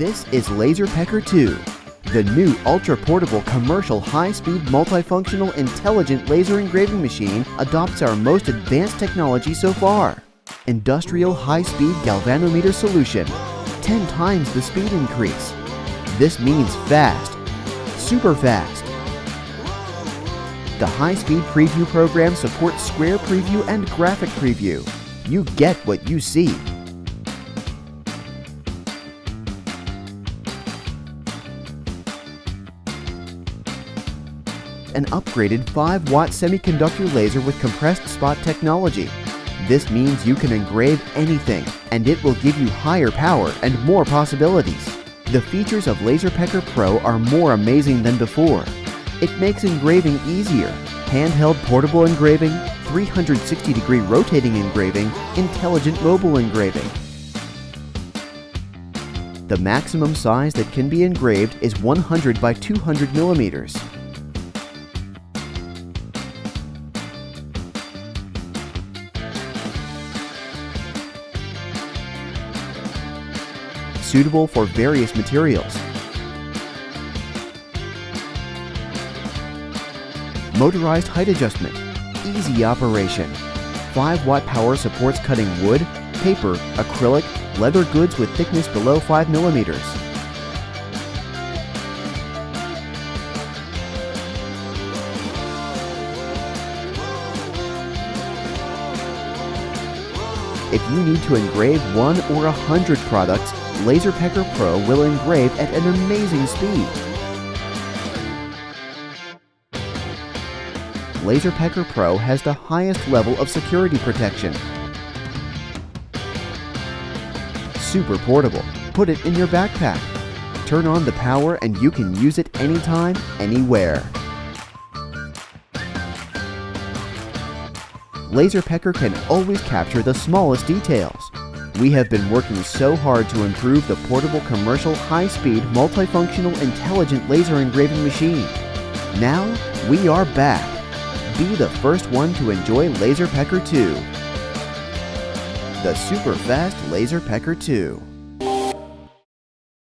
This is LaserPecker 2, the new ultra-portable commercial high-speed multifunctional intelligent laser engraving machine adopts our most advanced technology so far. Industrial high-speed galvanometer solution, 10 times the speed increase. This means fast, super fast. The high-speed preview program supports square preview and graphic preview. You get what you see. An upgraded 5-watt semiconductor laser with compressed spot technology. This means you can engrave anything, and it will give you higher power and more possibilities. The features of LaserPecker Pro are more amazing than before. It makes engraving easier. Handheld portable engraving, 360-degree rotating engraving, intelligent mobile engraving. The maximum size that can be engraved is 100 by 200 millimeters. Suitable for various materials. Motorized height adjustment, easy operation. 5-watt power supports cutting wood, paper, acrylic, leather goods with thickness below 5 millimeters. If you need to engrave 1 or 100 products, LaserPecker Pro will engrave at an amazing speed. LaserPecker Pro has the highest level of security protection. Super portable. Put it in your backpack. Turn on the power and you can use it anytime, anywhere. LaserPecker can always capture the smallest details. We have been working so hard to improve the portable commercial high-speed multifunctional intelligent laser engraving machine. Now we are back. Be the first one to enjoy LaserPecker 2. The super fast LaserPecker 2.